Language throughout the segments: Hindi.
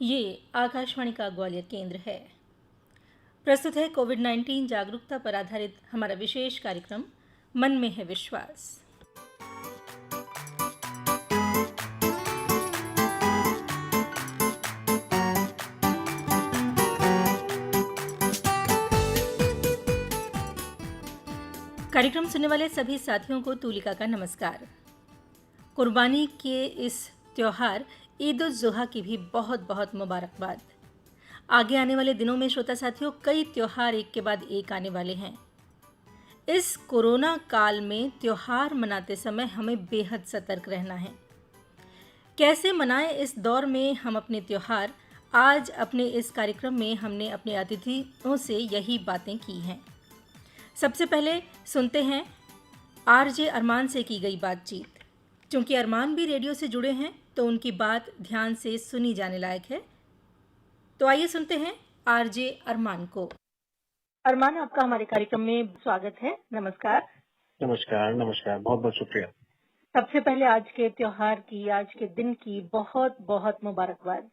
ये आकाशवाणी का ग्वालियर केंद्र है। प्रस्तुत है कोविड-19 जागरूकता पर आधारित हमारा विशेष कार्यक्रम मन में है विश्वास। कार्यक्रम सुनने वाले सभी साथियों को तुलिका का नमस्कार। कुर्बानी के इस त्योहार ईद उल जुहा की भी बहुत बहुत मुबारकबाद। आगे आने वाले दिनों में श्रोता साथियों कई त्योहार एक के बाद एक आने वाले हैं। इस कोरोना काल में त्योहार मनाते समय हमें बेहद सतर्क रहना है। कैसे मनाएं इस दौर में हम अपने त्योहार, आज अपने इस कार्यक्रम में हमने अपने अतिथियों से यही बातें की हैं। सबसे पहले सुनते हैं आरजे अरमान से की गई बातचीत। क्योंकि अरमान भी रेडियो से जुड़े हैं तो उनकी बात ध्यान से सुनी जाने लायक है। तो आइए सुनते हैं आरजे अरमान को। अरमान, आपका हमारे कार्यक्रम में स्वागत है। नमस्कार। नमस्कार, बहुत बहुत शुक्रिया। सबसे पहले आज के त्योहार की, आज के दिन की बहुत बहुत मुबारकबाद।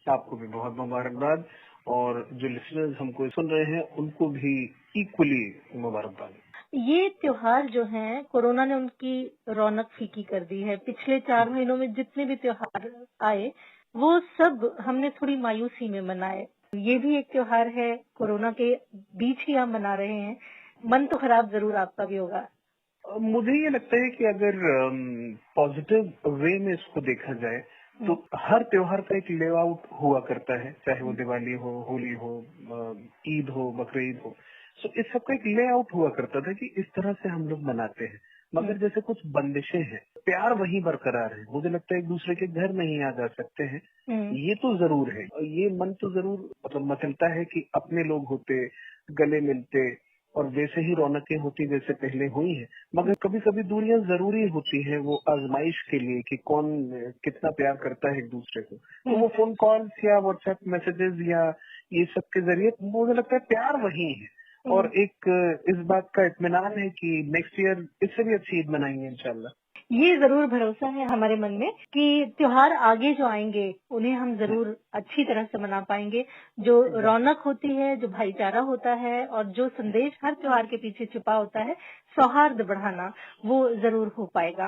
आपको भी बहुत मुबारकबाद और जो लिसनर्स हमको सुन रहे हैं उनको भी इक्वली मुबारकबाद। ये त्योहार जो है, कोरोना ने उनकी रौनक फीकी कर दी है। पिछले 4 महीनों में जितने भी त्योहार आए वो सब हमने थोड़ी मायूसी में मनाए। ये भी एक त्योहार है, कोरोना के बीच ही हम मना रहे हैं। मन तो खराब जरूर आपका भी होगा। मुझे ये लगता है कि अगर पॉजिटिव वे में इसको देखा जाए तो हर त्योहार का एक लेआउट हुआ करता है, चाहे वो दिवाली हो, होली हो, ईद हो, बकरीद हो। सो इस सब का एक लेआउट हुआ करता था कि इस तरह से हम लोग मनाते हैं। मगर जैसे कुछ बंदिशें हैं, प्यार वही बरकरार है। मुझे लगता है एक दूसरे के घर नहीं आ जा सकते हैं, ये तो जरूर है। ये मन तो जरूर मतलब मचलता है कि अपने लोग होते, गले मिलते और वैसे ही रौनकें होती जैसे पहले हुई है। मगर कभी कभी दूरियां जरूरी होती है वो आजमाइश के लिए कि कौन कितना प्यार करता है एक दूसरे को। तो वो फोन कॉल्स या व्हाट्सएप मैसेजेस या ये सब के जरिए मुझे लगता है प्यार वही है। और एक इस बात का इत्मीनान है कि नेक्स्ट ईयर इससे भी अच्छी ईद मनाएंगे इंशाल्लाह। ये जरूर भरोसा है हमारे मन में कि त्योहार आगे जो आएंगे उन्हें हम जरूर अच्छी तरह से मना पाएंगे। जो रौनक होती है, जो भाईचारा होता है और जो संदेश हर त्योहार के पीछे छुपा होता है, सौहार्द बढ़ाना, वो जरूर हो पाएगा।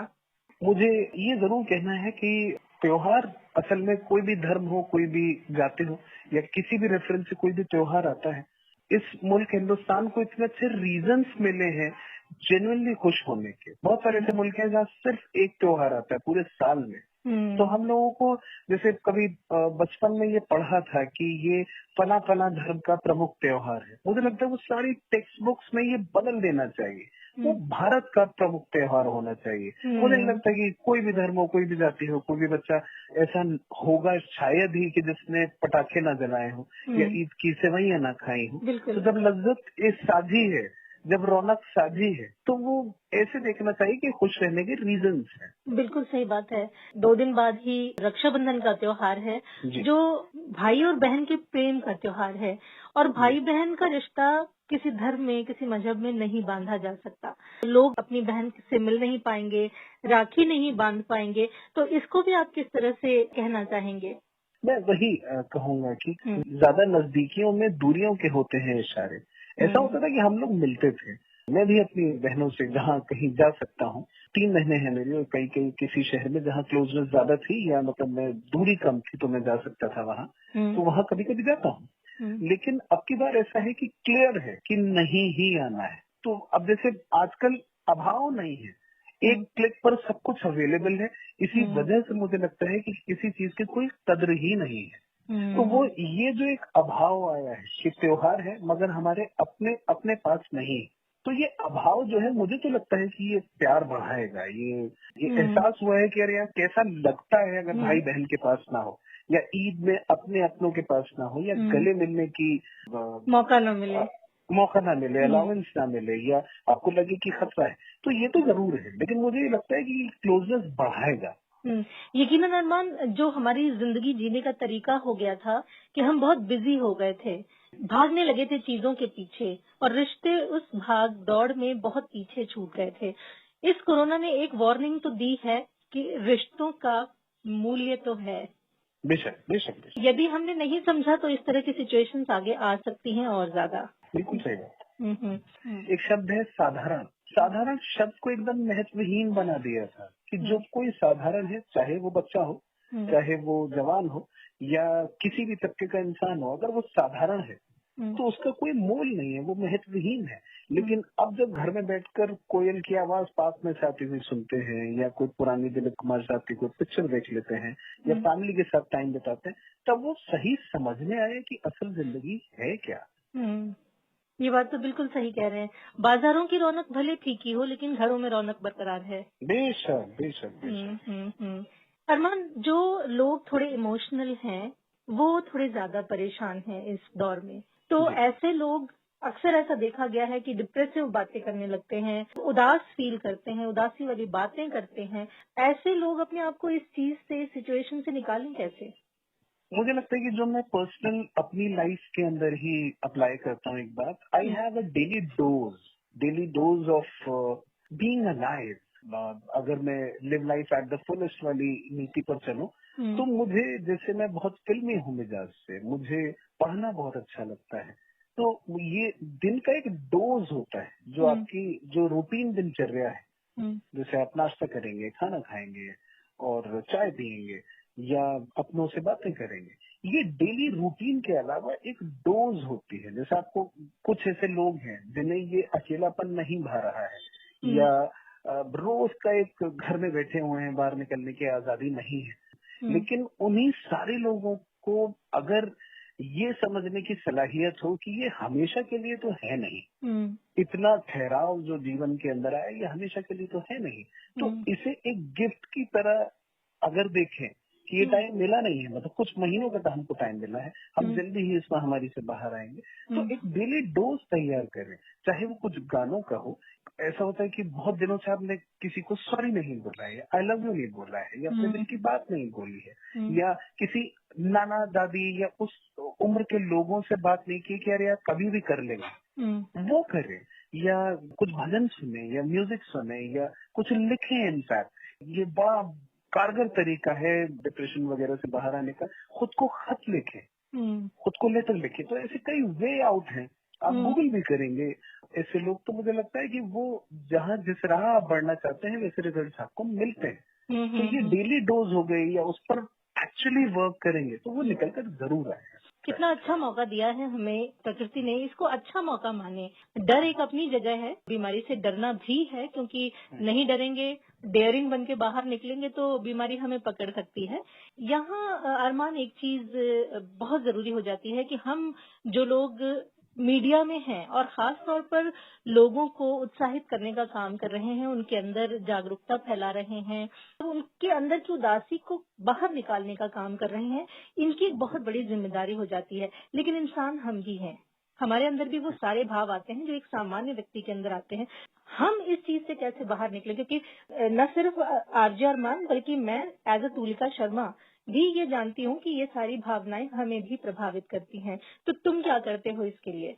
मुझे ये जरूर कहना है कि त्योहार असल में कोई भी धर्म हो, कोई भी जाति हो या किसी भी रेफरेंस से कोई भी त्योहार आता है, इस मुल्क हिंदुस्तान को इतने अच्छे रीजंस मिले हैं जेन्युइनली खुश होने के। बहुत सारे ऐसे मुल्क हैं जहाँ सिर्फ एक त्योहार आता है पूरे साल में। तो हम लोगों को जैसे कभी बचपन में ये पढ़ा था कि ये फला फला धर्म का प्रमुख त्योहार है। मुझे लगता है वो सारी टेक्स्ट बुक्स में ये बदल देना चाहिए। वो भारत का प्रमुख त्योहार होना चाहिए। मुझे नहीं लगता कि कोई भी धर्म हो, कोई भी जाति हो, कोई भी बच्चा ऐसा होगा शायद ही कि जिसने पटाखे ना जलाए हो या ईद की सेवइयां ना खाई हो। तो जब लज्जत इस साझी है, जब रौनक साझी है, तो वो ऐसे देखना चाहिए कि खुश रहने के रीजंस हैं। बिल्कुल सही बात है। 2 दिन बाद ही रक्षाबंधन का त्योहार है, जो भाई और बहन के प्रेम का त्योहार है। और भाई बहन का रिश्ता किसी धर्म में, किसी मजहब में नहीं बांधा जा सकता। लोग अपनी बहन से मिल नहीं पाएंगे, राखी नहीं बांध पाएंगे। तो इसको भी आप किस तरह से कहना चाहेंगे? मैं वही कहूंगा कि ज्यादा नजदीकियों में दूरियों के होते हैं इशारे। ऐसा होता था कि हम लोग मिलते थे। मैं भी अपनी बहनों से जहाँ कहीं जा सकता हूँ, 3 बहनें हैं मेरी और कई किसी शहर में जहाँ क्लोजनेस ज्यादा थी या मतलब मैं दूरी कम थी तो मैं जा सकता था वहाँ। तो वहाँ कभी कभी जाता हूँ। लेकिन अब की बार ऐसा है कि क्लियर है कि नहीं ही आना है। तो अब जैसे आजकल अभाव नहीं है, एक क्लिक पर सब कुछ अवेलेबल है। इसी वजह से मुझे लगता है कि किसी चीज की कोई कद्र ही नहीं है। तो वो ये जो एक अभाव आया है कि त्योहार है मगर हमारे अपने अपने पास नहीं, तो ये अभाव जो है मुझे तो लगता है कि ये प्यार बढ़ाएगा। ये एहसास हुआ है कि अरे यार कैसा लगता है अगर भाई बहन के पास ना हो या ईद में अपने अपनों के पास ना हो या गले मिलने की मौका ना मिले, अलाउंस ना मिले या आपको लगे कि खतरा है। तो ये तो जरूर है, लेकिन मुझे ये लगता है कि क्लोजनेस बढ़ाएगा। यकीनन अरमान, जो हमारी जिंदगी जीने का तरीका हो गया था कि हम बहुत बिजी हो गए थे, भागने लगे थे चीजों के पीछे और रिश्ते उस भाग दौड़ में बहुत पीछे छूट गए थे। इस कोरोना ने एक वार्निंग तो दी है कि रिश्तों का मूल्य तो है, बेशक बेशक बेशक। यदि हमने नहीं समझा तो इस तरह की सिचुएशंस आगे आ सकती हैं और ज्यादा। बिल्कुल सही बात। हम्म। एक शब्द है साधारण। साधारण शब्द को एकदम महत्वहीन बना दिया था कि जो कोई साधारण है, चाहे वो बच्चा हो, चाहे वो जवान हो या किसी भी तबके का इंसान हो, अगर वो साधारण है तो उसका कोई मोल नहीं है, वो महत्वहीन है। लेकिन अब जब घर में बैठकर कोयल की आवाज पास में से आती हुई सुनते हैं या कोई पुरानी दिलीप कुमार साहब की कोई पिक्चर देख लेते हैं या फैमिली के साथ टाइम बिताते हैं, तब वो सही समझ में आए कि असल जिंदगी है क्या। ये बात तो बिल्कुल सही कह रहे हैं। बाजारों की रौनक भले फीकी हो लेकिन घरों में रौनक बरकरार है। बेशक बेशक बेशक। अरमान, जो लोग थोड़े इमोशनल हैं वो थोड़े ज्यादा परेशान हैं इस दौर में, तो जी। ऐसे लोग अक्सर ऐसा देखा गया है कि डिप्रेसिव बातें करने लगते हैं, उदास फील करते हैं, उदासी वाली बातें करते हैं। ऐसे लोग अपने आप को इस चीज से, सिचुएशन से निकालें कैसे? मुझे लगता है कि जो मैं पर्सनल अपनी लाइफ के अंदर ही अप्लाई करता हूँ एक बात, I have a daily dose of being alive. अगर मैं live life at the fullest वाली नीति पर चलूं तो मुझे, जैसे मैं बहुत फिल्मी हूँ मिजाज से, मुझे पढ़ना बहुत अच्छा लगता है, तो ये दिन का एक डोज होता है जो आपकी जो रूटीन दिनचर्या है, जैसे आप नाश्ता करेंगे, खाना खाएंगे और चाय पियेंगे या अपनों से बातें करेंगे, ये डेली रूटीन के अलावा एक डोज होती है। जैसे आपको कुछ ऐसे लोग हैं जिन्हें ये अकेलापन नहीं भा रहा है या रोज का एक घर में बैठे हुए हैं, बाहर निकलने की आजादी नहीं है, लेकिन उन्हीं सारे लोगों को अगर ये समझने की सलाहियत हो कि ये हमेशा के लिए तो है नहीं, इतना ठहराव जो जीवन के अंदर आया ये हमेशा के लिए तो है नहीं, तो इसे एक गिफ्ट की तरह अगर देखें कि ये टाइम मिला नहीं है, मतलब कुछ महीनों का तो हमको टाइम मिला है, हम जल्दी ही इस महामारी से बाहर आएंगे, तो एक डेली डोज तैयार करें, चाहे वो कुछ गानों का हो। ऐसा होता है कि बहुत दिनों से आपने किसी को सॉरी नहीं बोला है, आई लव यू नहीं बोला है, या अपने दिल की बात नहीं बोली है, या किसी नाना दादी या उस उम्र के लोगों से बात नहीं की कि अरे यार कभी भी कर लेंगे, वो करें, या कुछ भजन सुने या म्यूजिक सुने या कुछ लिखें। इनफैक्ट ये बड़ा कारगर तरीका है डिप्रेशन वगैरह से बाहर आने का। खुद को खत लिखें, खुद को लेटर लिखें, तो ऐसे कई वे आउट हैं। आप गूगल भी करेंगे ऐसे लोग, तो मुझे लगता है कि वो जहाँ जिस राह आप बढ़ना चाहते हैं वैसे रिजल्ट आपको मिलते हैं। तो ये डेली डोज हो गई, या उस पर एक्चुअली वर्क करेंगे तो वो निकल कर जरूर आएगा। कितना अच्छा मौका दिया है हमें प्रकृति ने, इसको अच्छा मौका माने। डर एक अपनी जगह है, बीमारी से डरना भी है, क्योंकि नहीं डरेंगे, डेयरिंग बन के बाहर निकलेंगे तो बीमारी हमें पकड़ सकती है। यहाँ अरमान, एक चीज बहुत जरूरी हो जाती है कि हम जो लोग मीडिया में हैं और खास तौर पर लोगों को उत्साहित करने का काम कर रहे हैं, उनके अंदर जागरूकता फैला रहे हैं, तो उनके अंदर की उदासी को बाहर निकालने का काम कर रहे हैं, इनकी एक बहुत बड़ी जिम्मेदारी हो जाती है। लेकिन इंसान हम ही हैं, हमारे अंदर भी वो सारे भाव आते हैं जो एक सामान्य व्यक्ति के अंदर आते हैं। हम इस चीज से कैसे बाहर निकले? क्योंकि न सिर्फ आरजे अरमान बल्कि मैं एज अ तुलिका शर्मा भी ये जानती हूँ कि ये सारी भावनाएं हमें भी प्रभावित करती हैं। तो तुम क्या करते हो इसके लिए?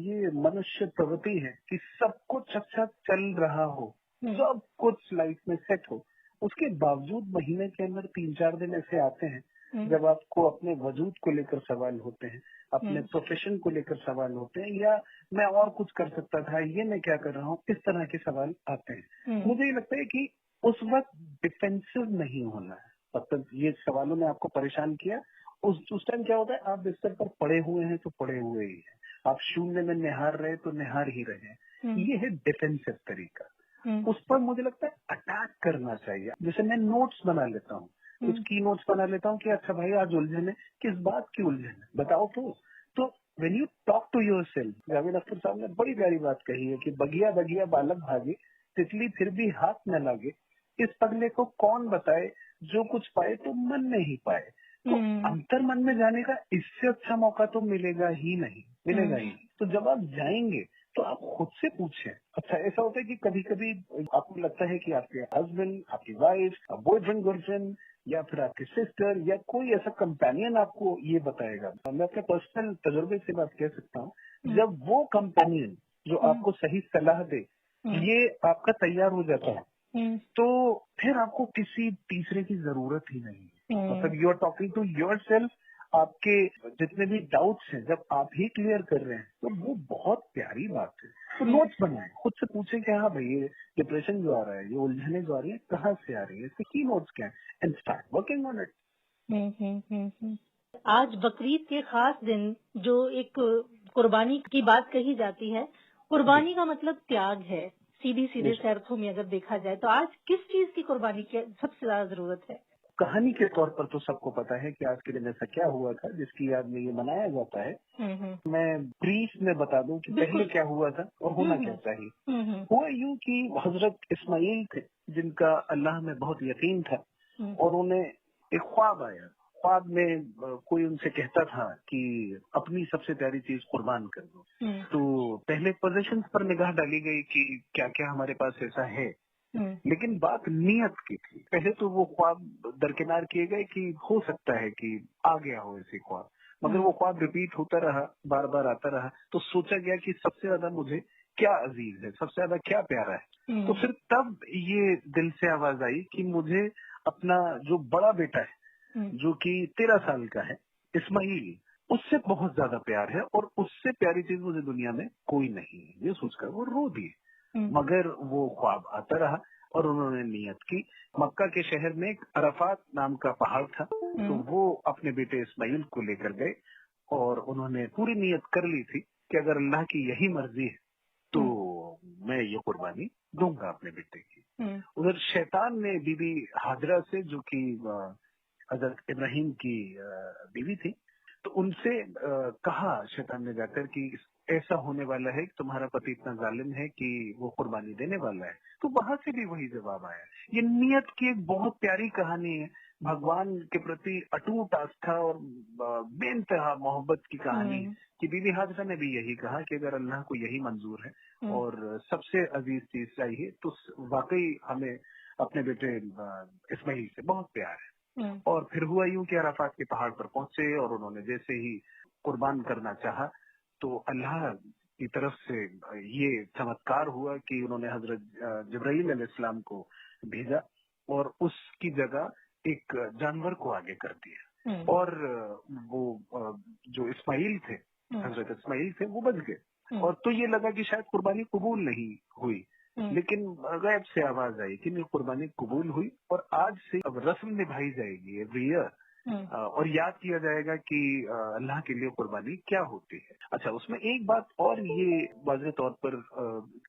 ये मनुष्य प्रवृत्ति है कि सब कुछ अच्छा चल रहा हो, सब कुछ लाइफ में सेट हो, उसके बावजूद महीने के अंदर 3-4 दिन ऐसे आते हैं जब आपको अपने वजूद को लेकर सवाल होते हैं, अपने प्रोफेशन को लेकर सवाल होते हैं, या मैं और कुछ कर सकता था, ये मैं क्या कर रहा हूँ, इस तरह के सवाल आते हैं। मुझे ये लगता है कि उस वक्त डिफेंसिव नहीं होना है। मतलब ये सवालों ने आपको परेशान किया, उस टाइम क्या होता है, आप बिस्तर पर पड़े हुए हैं तो पड़े हुए ही हैं, आप शून्य में निहार रहे तो निहार ही रहे। ये है डिफेंसिव तरीका। उस पर मुझे लगता है अटैक करना चाहिए। जैसे मैं नोट्स बना लेता हूँ, कुछ की नोट्स बना लेता हूँ कि अच्छा भाई आज उलझन है, किस बात की उलझन है बताओ। तो when you talk to yourself, Javed Akhtar साहब ने बड़ी प्यारी बात कही है कि बगिया बगिया बालक भागे, तितली फिर भी हाथ न लागे, इस पगले को कौन बताए, जो कुछ पाए तो मन में ही पाए। तो अंतर मन में जाने का इससे अच्छा मौका तो मिलेगा ही नहीं। तो जब आप जाएंगे तो आप खुद से पूछें। अच्छा, ऐसा होता है कि कभी कभी आपको लगता है कि आपके हस्बैंड, आपकी वाइफ, बॉयफ्रेंड, गर्लफ्रेंड, या फिर आपकी सिस्टर, या कोई ऐसा कंपेनियन आपको ये बताएगा। मैं अपने पर्सनल तजुर्बे से बात कह सकता हूँ, जब वो कंपेनियन जो आपको सही सलाह दे ये आपका तैयार हो जाता है, तो फिर आपको किसी तीसरे की जरूरत ही नहीं है। मतलब you are talking to yourself. आपके जितने भी डाउट्स हैं जब आप ही क्लियर कर रहे हैं तो वो बहुत प्यारी बात है। तो नोट्स बनाएं, खुद से पूछें कि हाँ भाई ये डिप्रेशन जो आ रहा है, ये उलझने जो आ रही है कहाँ से आ रही है, इसके की नोट्स क्या है, and start working on it. आज बकरीद के खास दिन जो एक कुर्बानी की बात कही जाती है, कुर्बानी का मतलब त्याग है सीधे सीधे से अर्थों में अगर देखा जाए, तो आज किस चीज की कुर्बानी की सबसे ज्यादा जरूरत है? कहानी के तौर पर तो सबको पता है कि आज के दिन ऐसा क्या हुआ था जिसकी याद में ये मनाया जाता है। मैं ब्रीफ में बता दूं कि पहले क्या हुआ था और होना क्या चाहिए। हुआ यूं कि हजरत इस्माइल थे जिनका अल्लाह में बहुत यकीन था और उन्हें एक ख्वाब आया। ख्वाब में कोई उनसे कहता था कि अपनी सबसे प्यारी चीज कुर्बान कर दो। तो पहले पोजीशंस पर निगाह डाली गई कि क्या क्या हमारे पास ऐसा है, लेकिन बात नियत की थी। पहले तो वो ख्वाब दरकिनार किए गए कि हो सकता है कि आ गया हो ऐसे ख्वाब, मगर वो ख्वाब रिपीट होता रहा, बार बार आता रहा। तो सोचा गया कि सबसे ज्यादा मुझे क्या अजीज है, सबसे ज्यादा क्या प्यारा है। तो फिर तब ये दिल से आवाज आई कि मुझे अपना जो बड़ा बेटा है जो कि 13 साल का है, इस्माइल, उससे बहुत ज्यादा प्यार है और उससे प्यारी चीज मुझे दुनिया में कोई नहीं है। ये सोचकर वो रो दिए। मगर वो ख्वाब आता रहा और उन्होंने नियत की। मक्का के शहर में एक अरफात नाम का पहाड़ था, तो वो अपने बेटे इस्माइल को लेकर गए और उन्होंने पूरी नियत कर ली थी कि अगर अल्लाह की यही मर्जी है तो मैं ये कुर्बानी दूंगा अपने बेटे की। उधर शैतान ने बीबी हाजरा से, जो कि हजरत इब्राहिम की बीवी थी, तो उनसे कहा शैतान ने जाकर कि ऐसा होने वाला है कि तुम्हारा पति इतना जालिम है कि वो कुर्बानी देने वाला है। तो वहां से भी वही जवाब आया। ये नियत की एक बहुत प्यारी कहानी है, भगवान के प्रति अटूट आस्था और बेइंतहा मोहब्बत की कहानी है कि बीबी हाजरा ने भी यही कहा कि अगर अल्लाह को यही मंजूर है और सबसे अजीज चीज चाहिए तो वाकई हमें अपने बेटे इस्माइल से बहुत प्यार है। और फिर हुआ यूं कि अराफात के पहाड़ पर पहुंचे और उन्होंने जैसे ही कुर्बान करना चाहा तो अल्लाह की तरफ से ये चमत्कार हुआ कि उन्होंने हजरत जिब्राईल अलैहिस्सलाम को भेजा और उसकी जगह एक जानवर को आगे कर दिया और वो जो इस्माइल थे, हजरत इस्माइल थे, वो बच गए। और तो ये लगा कि शायद कुर्बानी कबूल नहीं हुई, लेकिन गैब से आवाज आई कि नहीं, कुर्बानी कबूल हुई और आज से अब रस्म निभाई जाएगी एवरी ईयर और याद किया जाएगा कि अल्लाह के लिए कुर्बानी क्या होती है। अच्छा, उसमें एक बात और ये वाज़ेह तौर पर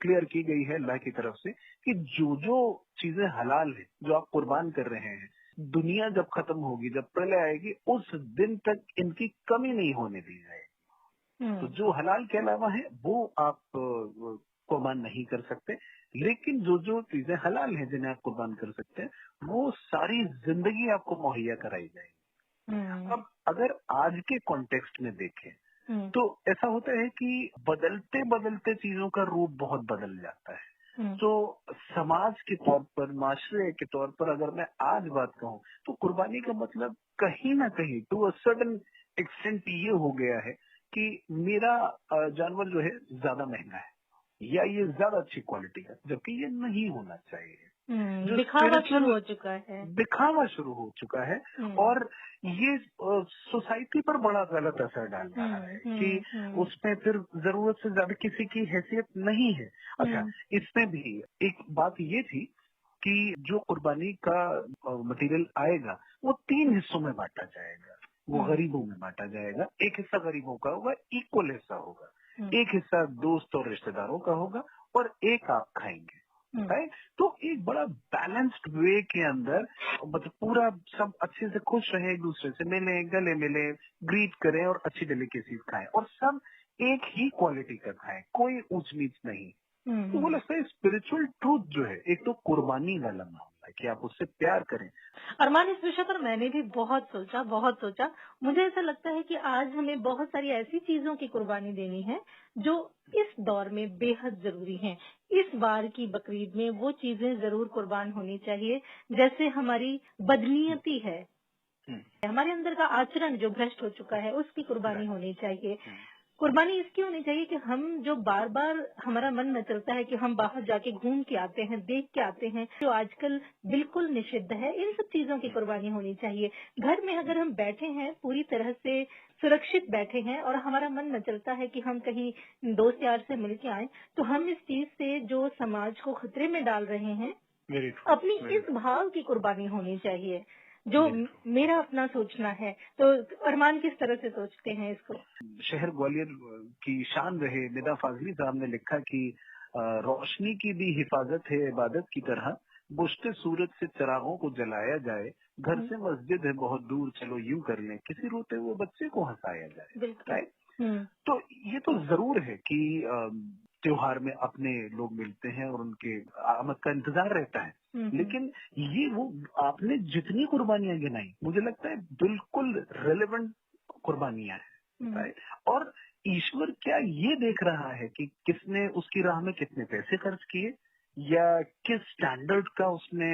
क्लियर की गई है अल्लाह की तरफ से कि जो जो चीजें हलाल है जो आप कुर्बान कर रहे हैं, दुनिया जब खत्म होगी, जब प्रलय आएगी, उस दिन तक इनकी कमी नहीं होने दी जाएगी। तो जो हलाल के अलावा है वो आप कुर्बान नहीं कर सकते, लेकिन जो जो चीजें हलाल हैं जिन्हें आप कुर्बान कर सकते हैं वो सारी जिंदगी आपको मुहैया कराई जाएगी। अब अगर आज के कॉन्टेक्स्ट में देखें तो ऐसा होता है कि बदलते बदलते चीजों का रूप बहुत बदल जाता है। तो समाज के तौर पर, माशरे के तौर पर अगर मैं आज बात कहूँ तो कुर्बानी का मतलब कहीं ना कहीं टू अ सर्टेन एक्सटेंट ये हो गया है कि मेरा जानवर जो है ज्यादा महंगा है या ये ज्यादा अच्छी क्वालिटी का, जबकि ये नहीं होना चाहिए। जो दिखावा शुरू हो चुका है, दिखावा शुरू हो चुका है और ये सोसाइटी पर बड़ा गलत असर डाल रहा है कि उसमें फिर जरूरत से ज्यादा किसी की हैसियत नहीं है। अच्छा, इसमें भी एक बात ये थी कि जो कुर्बानी का मटेरियल आएगा वो 3 हिस्सों में बांटा जाएगा। वो गरीबों में बांटा जाएगा, एक हिस्सा गरीबों का होगा, इक्वल हिस्सा होगा, एक हिस्सा दोस्त और रिश्तेदारों का होगा और एक आप खाएंगे। राइट? तो एक बड़ा बैलेंस्ड वे के अंदर मतलब पूरा सब अच्छे से खुश रहे, एक दूसरे से मिले, गले मिले, ग्रीट करें और अच्छी डेलिकेसीज खाएं और सब एक ही क्वालिटी का खाएं, कोई ऊंच नीच नहीं। तो वो लगता है स्पिरिचुअल ट्रूथ जो है, एक तो कुर्बानी वाला मामला है कि आप उससे प्यार करें। अरमान, इस विषय पर मैंने भी बहुत सोचा। मुझे ऐसा लगता है कि आज हमें बहुत सारी ऐसी चीजों की कुर्बानी देनी है जो इस दौर में बेहद जरूरी हैं। इस बार की बकरीद में वो चीजें जरूर कुर्बान होनी चाहिए, जैसे हमारी बदनीयती है, हमारे अंदर का आचरण जो भ्रष्ट हो चुका है उसकी कुर्बानी होनी चाहिए। कुर्बानी इसकी होनी चाहिए कि हम जो बार बार हमारा मन मचलता है कि हम बाहर जाके घूम के आते हैं, देख के आते हैं, जो आजकल बिल्कुल निषिद्ध है, इन सब चीजों की कुर्बानी होनी चाहिए। घर में अगर हम बैठे हैं, पूरी तरह से सुरक्षित बैठे हैं और हमारा मन मचलता है कि हम कहीं दोस्त यार से मिल के आए, तो हम इस चीज से जो समाज को खतरे में डाल रहे हैं, अपनी इस भाव की कुर्बानी होनी चाहिए, जो मेरा अपना सोचना है। तो अरमान किस तरह से सोचते हैं इसको? शहर ग्वालियर की शान रहे निदा फाजली साहब ने लिखा कि रोशनी की भी हिफाजत है इबादत की तरह, बुश्ते सूरज से चिरागों को जलाया जाए, घर से मस्जिद है बहुत दूर चलो यूं कर लें, किसी रोते हुए बच्चे को हंसाया जाए। राइट। तो ये तो जरूर है कि त्योहार में अपने लोग मिलते हैं और उनके आमद का इंतजार रहता है, लेकिन ये वो आपने जितनी कुर्बानियां गिनाई मुझे लगता है बिल्कुल रेलेवेंट कुर्बानियां हैं। राइट। और ईश्वर क्या ये देख रहा है कि किसने उसकी राह में कितने पैसे खर्च किए या किस स्टैंडर्ड का उसने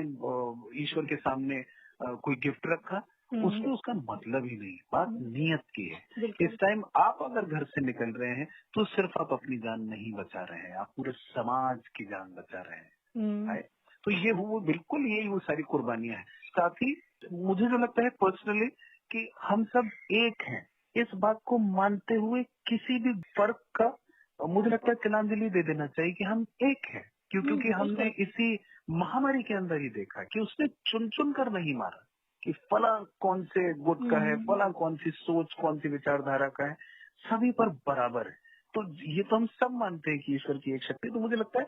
ईश्वर के सामने कोई गिफ्ट रखा, उसमें उसका मतलब ही नहीं। बात नियत की है। इस टाइम आप अगर घर से निकल रहे हैं तो सिर्फ आप अपनी जान नहीं बचा रहे हैं, आप पूरे समाज की जान बचा रहे हैं। तो ये वो बिल्कुल यही वो सारी कुर्बानियां हैं। साथ ही मुझे जो लगता है पर्सनली कि हम सब एक हैं, इस बात को मानते हुए किसी भी फर्क का मुझे लगता है तिलांजलि दे देना चाहिए कि हम एक हैं, क्योंकि हमने इसी महामारी के अंदर ही देखा कि उसने चुन चुन कर नहीं मारा कि फला कौन से गुट का है, फला कौन सी सोच, कौन सी विचारधारा का है, सभी पर बराबर है। तो ये तो हम सब मानते हैं कि ईश्वर की एक शक्ति। तो मुझे लगता है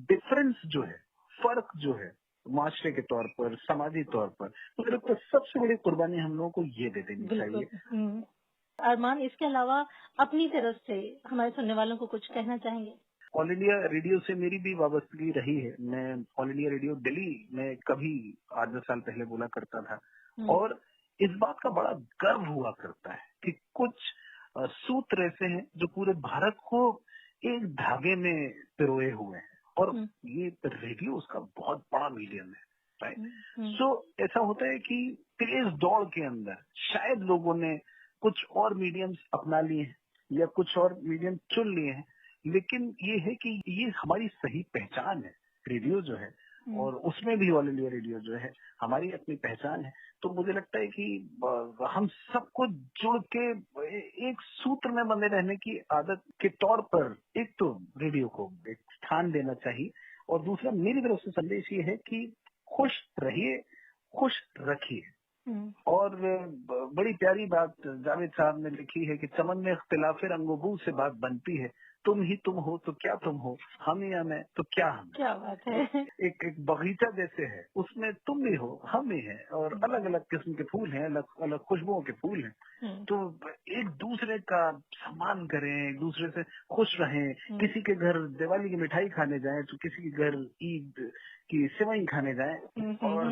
डिफरेंस जो है, फर्क जो है माशरे के तौर पर, समाजी तौर पर, मुझे लगता है सबसे बड़ी कुर्बानी हम लोगों को ये दे देनी चाहिए। अरमान, इसके अलावा अपनी तरफ से हमारे सुनने वालों को कुछ कहना चाहेंगे? ऑल इंडिया रेडियो से मेरी भी वाबस्तगी रही है। मैं ऑल इंडिया रेडियो दिल्ली में कभी 8-10 साल पहले बोला करता था और इस बात का बड़ा गर्व हुआ करता है कि कुछ सूत्र ऐसे हैं जो पूरे भारत को एक धागे में पिरोए हुए हैं और ये रेडियो उसका बहुत बड़ा मीडियम है। राइट। सो ऐसा होता है कि तेज दौड़ के अंदर शायद लोगों ने कुछ और मीडियम्स अपना लिए हैं या कुछ और मीडियम चुन लिए हैं, लेकिन ये है कि ये हमारी सही पहचान है रेडियो जो है, और उसमें भी ऑल इंडिया रेडियो जो है हमारी अपनी पहचान है। तो मुझे लगता है कि हम सबको जुड़ के एक सूत्र में बंधे रहने की आदत के तौर पर एक तो रेडियो को एक स्थान देना चाहिए, और दूसरा मेरी तरफ से संदेश ये है कि खुश रहिए, खुश रखिए। और बड़ी प्यारी बात जावेद साहब ने लिखी है कि चमन में इख्तिलाफे रंगोबू से बात बनती है, तुम ही तुम हो तो क्या तुम हो, हम या मैं तो क्या हम। क्या बात है। एक बगीचा जैसे है, उसमें तुम भी हो, हम भी हैं, और अलग अलग किस्म के फूल हैं, अलग अलग खुशबुओं के फूल हैं। तो एक दूसरे का सम्मान करें, एक दूसरे से खुश रहें। किसी के घर दिवाली की मिठाई खाने जाएं तो किसी के घर ईद की सेवई खाने जाएं, और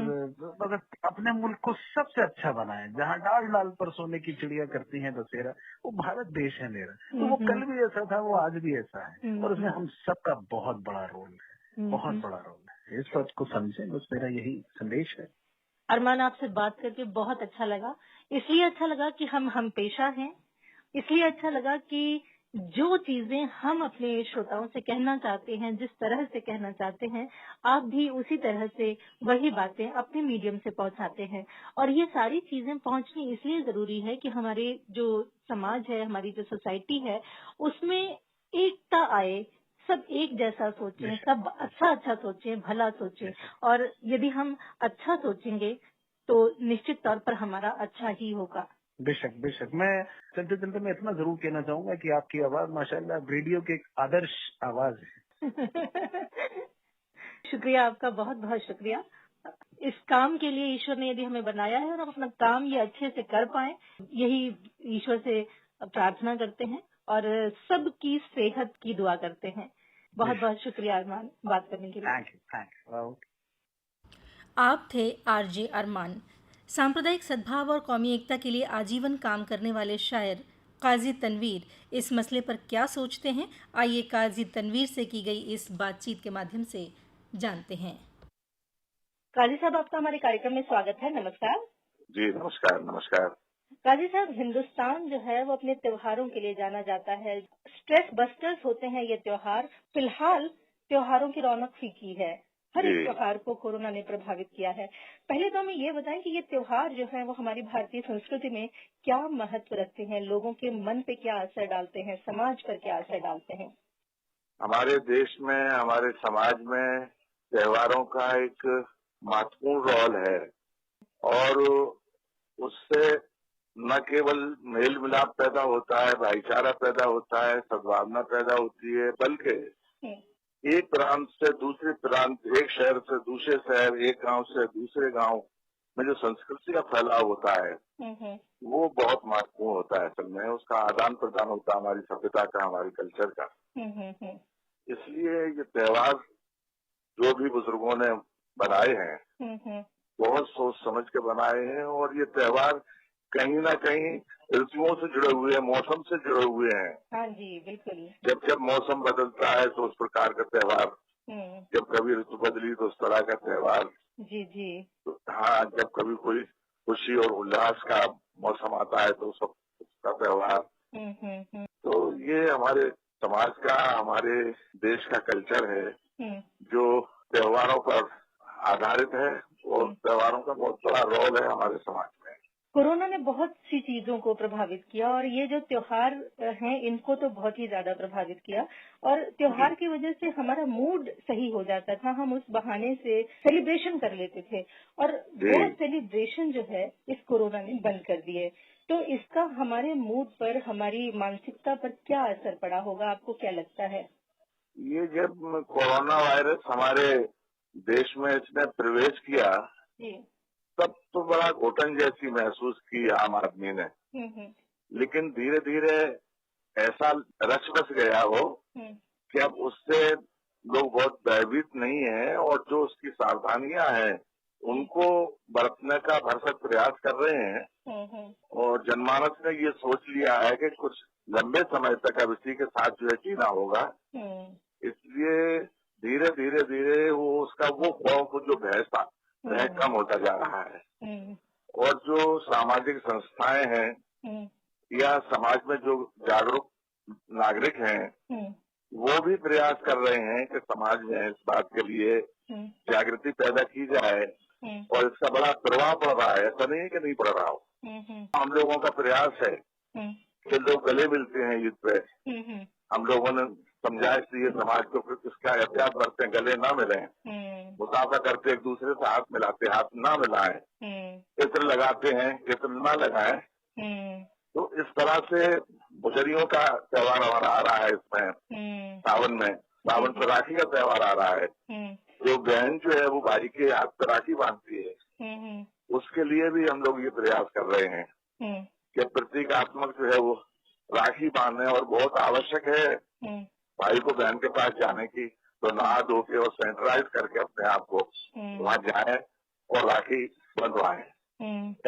अगर अपने मुल्क को सबसे अच्छा बनाएं, जहाँ डाल डाल पर सोने की चिड़िया करती हैं बसेरा, वो भारत देश है मेरा। तो वो कल भी ऐसा था, वो आज भी ऐसा है, और उसमें हम सबका बहुत बड़ा रोल है, बहुत बड़ा रोल है। इस बात को समझें, बस मेरा यही संदेश है। अरमान, आपसे बात करके बहुत अच्छा लगा। इसलिए अच्छा लगा कि हम पेशा हैं, इसलिए अच्छा लगा कि जो चीजें हम अपने श्रोताओं से कहना चाहते हैं, जिस तरह से कहना चाहते हैं, आप भी उसी तरह से वही बातें अपने मीडियम से पहुंचाते हैं। और ये सारी चीजें पहुंचनी इसलिए जरूरी है कि हमारे जो समाज है, हमारी जो सोसाइटी है, उसमें एकता आए, सब एक जैसा सोचें, सब अच्छा सोचें, भला सोचें। और यदि हम अच्छा सोचेंगे तो निश्चित तौर पर हमारा अच्छा ही होगा। बेशक बेशक। मैं चलते चलते मैं इतना जरूर कहना चाहूंगा कि आपकी आवाज माशाल्लाह रेडियो की एक आदर्श आवाज है। शुक्रिया आपका, बहुत बहुत शुक्रिया। इस काम के लिए ईश्वर ने यदि हमें बनाया है और हम अपना काम ये अच्छे से कर पाए, यही ईश्वर से प्रार्थना करते हैं और सबकी सेहत की दुआ करते हैं। बहुत बहुत शुक्रिया अरमान, बात करने के लिए। Thank you. आप थे आरजे अरमान, सांप्रदायिक सद्भाव और कौमी एकता के लिए आजीवन काम करने वाले शायर काजी तनवीर इस मसले पर क्या सोचते हैं, आइए काजी तनवीर से की गई इस बातचीत के माध्यम से जानते हैं। काजी साहब, आपका हमारे कार्यक्रम में स्वागत है। नमस्कार। जी नमस्कार। नमस्कार। काजी साहब, हिंदुस्तान जो है वो अपने त्योहारों के लिए जाना जाता है। स्ट्रेस बस्टर्स होते हैं ये त्योहार। फिलहाल त्योहारों की रौनक फीकी है। हर एक जी। त्योहार को कोरोना ने प्रभावित किया है। पहले तो हमें ये बताएं कि ये त्योहार जो है वो हमारी भारतीय संस्कृति में क्या महत्व रखते हैं, लोगों के मन पे क्या असर डालते हैं, समाज पर क्या असर डालते हैं? हमारे देश में, हमारे समाज में त्योहारों का एक महत्वपूर्ण रोल है और उससे न केवल मेल मिलाप पैदा होता है, भाईचारा पैदा होता है, सद्भावना पैदा होती है, बल्कि एक प्रांत से दूसरे प्रांत, एक शहर से दूसरे शहर, एक गांव से दूसरे गांव में जो संस्कृति का फैलाव होता है वो बहुत महत्वपूर्ण होता है। असल में उसका आदान प्रदान होता है, हमारी सभ्यता का, हमारी कल्चर का। इसलिए ये त्योहार जो भी बुजुर्गों ने बनाए हैं बहुत सोच समझ के बनाए हैं और ये त्योहार कहीं ना कहीं ऋतुओं से जुड़े हुए हैं, मौसम से जुड़े हुए हैं। हाँ जी, बिल्कुल। जब जब मौसम बदलता है तो उस प्रकार का त्योहार, जब कभी ऋतु बदली तो उस तरह का त्योहार। जी जी। तो हाँ, जब कभी कोई खुशी और उल्लास का मौसम आता है तो उसका त्योहार। तो ये हमारे समाज का, हमारे देश का कल्चर है जो त्योहारों पर आधारित है और त्योहारों का बहुत बड़ा रोल है हमारे समाज में। कोरोना ने बहुत सी चीजों को प्रभावित किया और ये जो त्योहार हैं इनको तो बहुत ही ज्यादा प्रभावित किया और त्योहार की वजह से हमारा मूड सही हो जाता था। हम उस बहाने से सेलिब्रेशन कर लेते थे और वो सेलिब्रेशन जो है इस कोरोना ने बंद कर दिए। तो इसका हमारे मूड पर, हमारी मानसिकता पर क्या असर पड़ा होगा, आपको क्या लगता है? ये जब कोरोना वायरस हमारे देश में इसने प्रवेश किया तब तो बड़ा घुटन जैसी महसूस की आम आदमी ने। लेकिन धीरे धीरे ऐसा रच बस गया हो कि अब उससे लोग बहुत भयभीत नहीं है और जो उसकी सावधानियां हैं उनको बरतने का भरसक प्रयास कर रहे हैं और जनमानस ने ये सोच लिया है कि कुछ लंबे समय तक अब इसी के साथ जो है जीना होगा। इसलिए धीरे धीरे धीरे वो उसका वो खौफ, जो भय था वह कम होता जा रहा है और जो सामाजिक संस्थाएं हैं या समाज में जो जागरूक नागरिक हैं वो भी प्रयास कर रहे हैं कि समाज में इस बात के लिए जागृति पैदा की जाए और इसका बड़ा प्रभाव पड़ रहा है। ऐसा नहीं है कि नहीं पड़ रहा हो। हम लोगों का प्रयास है कि लोग गले मिलते हैं ईद पे। हम लोगों ने समझाइश दी है समाज को कि इसका एहतियात बरतें, गले ना मिलें, मुसाफा करते एक दूसरे से हाथ मिलाते, हाथ ना मिलाएं, इत्र लगाते हैं, इत्र ना लगाएं। तो इस तरह से बुजरियों का त्योहार हमारा आ रहा है। इसमें सावन पर राखी का त्योहार आ रहा है। जो बहन जो है वो भाई के हाथ पर राखी बांधती है, उसके लिए भी हम लोग ये प्रयास कर रहे हैं कि प्रतीकात्मक जो है वो राखी बांधे और बहुत आवश्यक है भाई को बहन के पास जाने की। तो नहा धो के और सैनिटाइज करके अपने आप को वहाँ जाए और राखी बंधवाएं।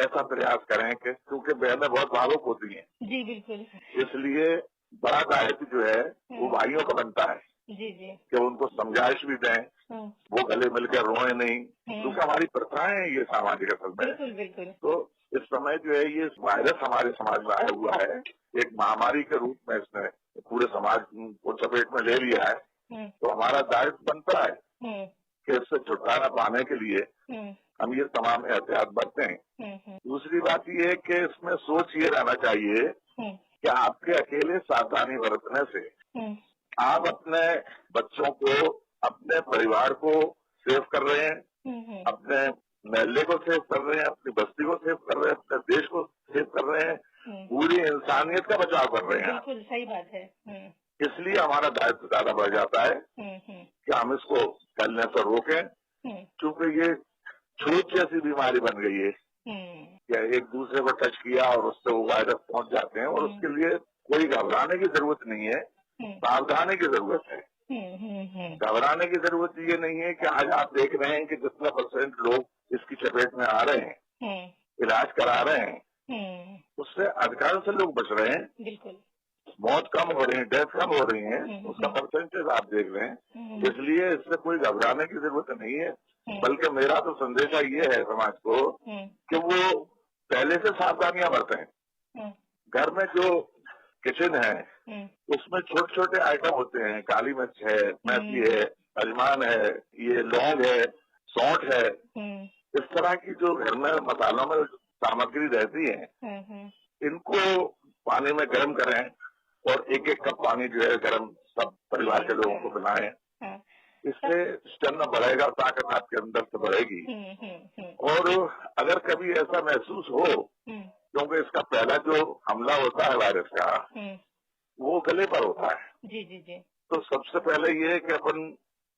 ऐसा प्रयास करें कि क्योंकि बहनें बहुत भावुक होती हैं। जी बिल्कुल। इसलिए बड़ा दायित्व जो है वो भाइयों का बनता है कि उनको समझाइश भी दें, वो गले मिलकर रोए नहीं, क्योंकि हमारी प्रथाएं हैं ये सामाजिक असल में। बिल्कुल। तो इस समय जो है ये वायरस हमारे समाज में आया हुआ है, एक महामारी के रूप में इसने पूरे समाज को चपेट में ले लिया है। तो हमारा दायित्व बनता है कि इससे छुटकारा पाने के लिए हम ये तमाम एहतियात बरतें। दूसरी बात ये है कि इसमें सोच ये रहना चाहिए कि आपके अकेले सावधानी बरतने से आप अपने बच्चों को, अपने परिवार को सेव कर रहे हैं, अपने महल्ले को सेव कर रहे हैं, अपनी बस्ती को सेव कर रहे हैं, अपने देश को सेव कर रहे हैं, पूरी इंसानियत का बचाव कर रहे हैं। बिल्कुल सही बात है। इसलिए हमारा दायित्व ज्यादा बढ़ जाता है कि हम इसको फैलने से रोकें, क्योंकि ये छूत जैसी बीमारी बन गई है कि एक दूसरे को टच किया और उससे वो वायरस पहुंच जाते हैं और उसके लिए कोई घबराने की जरूरत नहीं है, सावधानी की जरूरत है। घबराने की जरूरत ये नहीं है कि आज आप देख रहे हैं कि जितना परसेंट लोग इसकी चपेट में आ रहे हैं, इलाज करा रहे हैं, उससे अधिकांश से लोग बच रहे हैं। बिल्कुल। मौत कम हो रही है, डेथ कम हो रही है, उसका परसेंटेज आप देख रहे हैं। इसलिए इससे कोई घबराने की जरूरत नहीं है, बल्कि मेरा तो संदेशा ये है समाज को कि वो पहले से सावधानियां बरतें। घर में जो किचन है उसमें छोटे छोटे आइटम होते हैं, काली मिर्च है, मेथी है, अजवाइन है, ये लौंग है, सौंठ है, इस तरह की जो घर में मसालों में सामग्री रहती है, इनको पानी में गर्म करें और एक एक कप पानी जो है गर्म सब परिवार के लोगों को पिलाएं। इससे स्टेमिना बढ़ेगा, ताकत आपके अंदर से बढ़ेगी। और अगर कभी ऐसा महसूस हो, क्योंकि इसका पहला जो हमला होता है वायरस का, वो गले पर होता है। जी जी जी। तो सबसे पहले ये है कि अपन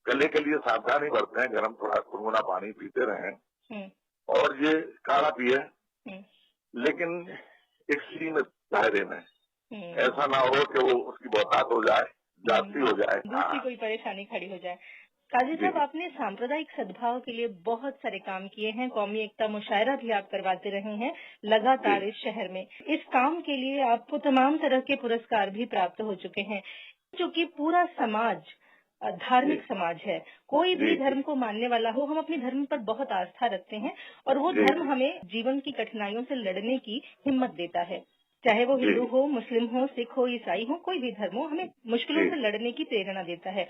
गले के लिए सावधानी बरतें, गर्म थोड़ा गुनगुना पानी पीते रहें और ये काढ़ा पिए, लेकिन एक सीमित दायरे में। ऐसा ना हो कि वो उसकी बहुतायत हो जाए, जाती हो जाए, दूसरी कोई परेशानी खड़ी हो जाए। काजी साहब, आपने सांप्रदायिक सद्भाव के लिए बहुत सारे काम किए हैं, कौमी एकता मुशायरा भी आप करवाते रहे हैं लगातार इस शहर में। इस काम के लिए आपको तमाम तरह के पुरस्कार भी प्राप्त हो चुके हैं। चूंकि पूरा समाज धार्मिक समाज है, कोई भी धर्म को मानने वाला हो, हम अपने धर्म पर बहुत आस्था रखते हैं और वो धर्म हमें जीवन की कठिनाइयों से लड़ने की हिम्मत देता है। चाहे वो हिंदू हो, मुस्लिम हो, सिख हो, ईसाई हो, कोई भी धर्म हो, हमें मुश्किलों से लड़ने की प्रेरणा देता है।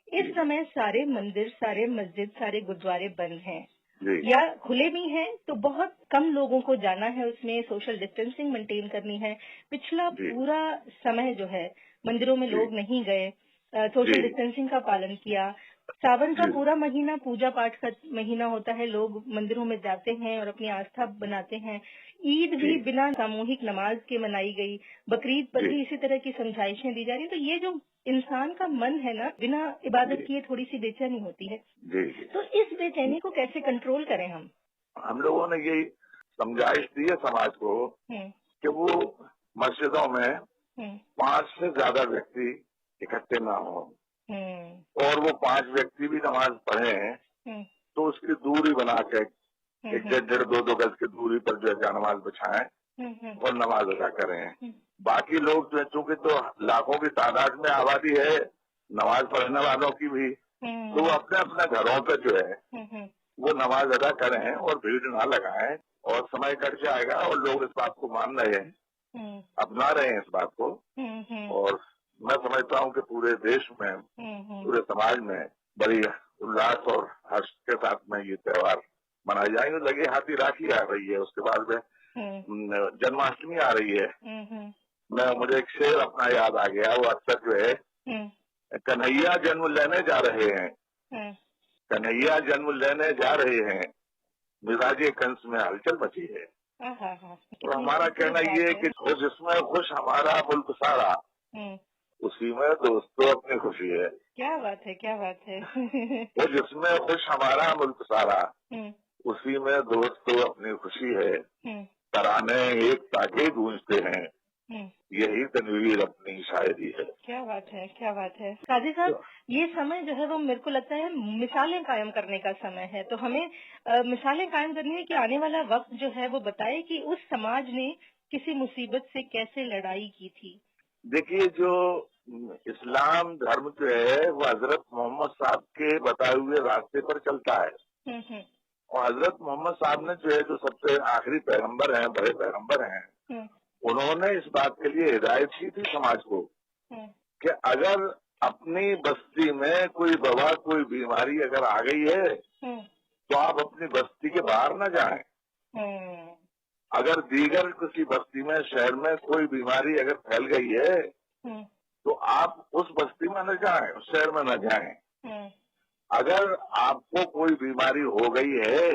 इस समय सारे मंदिर, सारे मस्जिद, सारे गुरुद्वारे बंद हैं या खुले भी हैं तो बहुत कम लोगों को जाना है, उसमें सोशल डिस्टेंसिंग मेंटेन करनी है। पिछला पूरा समय जो है मंदिरों में लोग नहीं गए, सोशल डिस्टेंसिंग का पालन किया। सावन का पूरा महीना पूजा पाठ का महीना होता है, लोग मंदिरों में जाते हैं और अपनी आस्था बनाते हैं। ईद भी बिना सामूहिक नमाज के मनाई गई, बकरीद पर भी इसी तरह की समझाइशें दी जा रही। तो ये जो इंसान का मन है ना, बिना इबादत किए थोड़ी सी बेचैनी होती है। तो इस बेचैनी को कैसे कंट्रोल करें हम? हम लोगों ने यही समझाइश दी है समाज को कि वो मस्जिदों में 5 से ज्यादा व्यक्ति इकट्ठे ना हो और वो 5 व्यक्ति भी नमाज पढ़े तो उसकी दूरी बना के 1-1.5 2-2 गज की दूरी पर जो है नमाज बिछाएं और नमाज अदा करें। बाकी लोग जो है, चूंकि तो लाखों की तादाद में आबादी है नमाज पढ़ने वालों की भी, तो वो अपने अपने घरों पे जो है वो नमाज अदा करें और भीड़ ना लगाएं और समय कट जाएगा और लोग इस बात को मान रहे हैं, अपना रहे हैं इस बात को। और मैं समझता हूँ कि पूरे देश में, पूरे समाज में बड़ी उल्लास और हर्ष के साथ में ये त्योहार मनाए जाएंगे। लगे हाथी राखी आ रही है, उसके बाद में जन्माष्टमी आ रही है। मुझे एक शेर अपना याद आ गया, वो अक्सर जो है कन्हैया जन्म लेने जा रहे हैं, कन्हैया जन्म लेने जा रहे हैं, मिजाजे कंस में हलचल मची है। तो हमारा कहना ये है कि जिसमें खुश हमारा मुल्क सारा, उसी में दोस्तों अपनी खुशी है। क्या बात है, क्या बात है। वो जिसमें खुश हमारा मुल्क सारा, उसी में दोस्तों अपनी खुशी है। तराने एकता के गूंजते हैं, यही तनवीर अपनी शायरी है। क्या बात है, क्या बात है। काजी साहब, ये समय जो है वो मेरे को लगता है मिसालें कायम करने का समय है। तो हमें मिसालें कायम करनी है कि आने वाला वक्त जो है वो बताए कि उस समाज ने किसी मुसीबत से कैसे लड़ाई की थी। देखिए, जो इस्लाम धर्म जो है वो हजरत मोहम्मद साहब के बताए हुए रास्ते पर चलता है और हजरत मोहम्मद साहब ने जो है, जो सबसे आखिरी पैगंबर हैं, बड़े पैगंबर हैं, उन्होंने इस बात के लिए हिदायत की थी समाज को कि अगर अपनी बस्ती में कोई वबा, कोई बीमारी अगर आ गई है तो आप अपनी बस्ती के बाहर न जाएं। अगर दीगर किसी बस्ती में, शहर में कोई बीमारी अगर फैल गई है तो आप उस बस्ती में न जाएं, उस शहर में न जाएं। अगर आपको कोई बीमारी हो गई है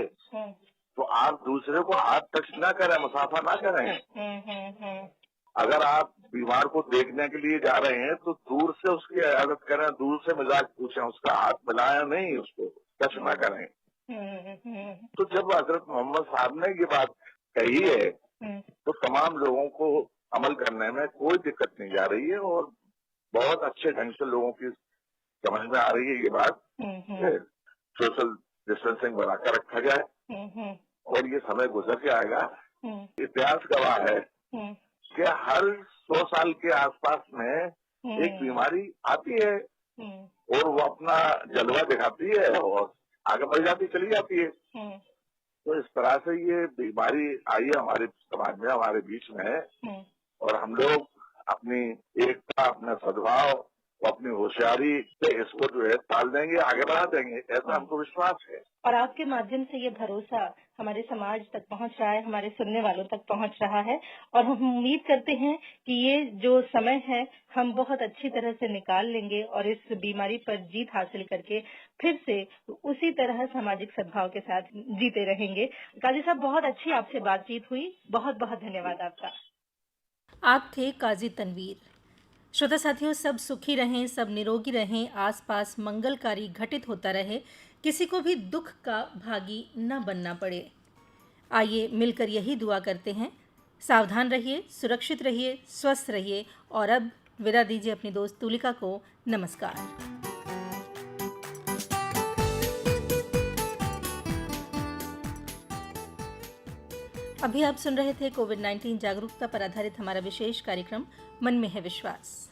तो आप दूसरे को हाथ टच न करें, मुसाफा ना करें। अगर आप बीमार को देखने के लिए जा रहे हैं तो दूर से उसकी इयादत करें, दूर से मिजाज पूछें, उसका हाथ मिलाया नहीं, उसको टच ना करें। तो जब हजरत मोहम्मद साहब ने ये बात कही है तो तमाम लोगों को अमल करने में कोई दिक्कत नहीं जा रही है और बहुत अच्छे ढंग से लोगों की समझ में आ रही है ये बात। सोशल डिस्टेंसिंग बनाकर रखा जाए और ये समय गुजर के आएगा। इतिहास गवाह है कि हर 100 साल के आसपास में एक बीमारी आती है और वो अपना जलवा दिखाती है और आगे बढ़ जाती, चली जाती है। तो इस तरह से ये बीमारी आई है हमारे समाज में, हमारे बीच में, और हम लोग अपनी एकता, अपना सद्भाव, अपनी होशियारी से इसको जो है टाल देंगे, आगे बढ़ा देंगे, ऐसा हमको विश्वास है। और आपके माध्यम से ये भरोसा हमारे समाज तक पहुंच रहा है, हमारे सुनने वालों तक पहुंच रहा है, और हम उम्मीद करते हैं कि ये जो समय है हम बहुत अच्छी तरह से निकाल लेंगे और इस बीमारी पर जीत हासिल करके फिर से उसी तरह सामाजिक सद्भाव के साथ जीते रहेंगे। काजी साहब, बहुत अच्छी आपसे बातचीत हुई, बहुत बहुत धन्यवाद आपका। आप थे काजी तनवीर। श्रोता साथियों, सब सुखी रहें, सब निरोगी रहें, आसपास मंगलकारी घटित होता रहे, किसी को भी दुख का भागी न बनना पड़े। आइए मिलकर यही दुआ करते हैं। सावधान रहिए, सुरक्षित रहिए, स्वस्थ रहिए, और अब विदा दीजिए अपनी दोस्त तुलिका को। नमस्कार। अभी आप सुन रहे थे कोविड-19 जागरूकता पर आधारित हमारा विशेष कार्यक्रम मन में है विश्वास।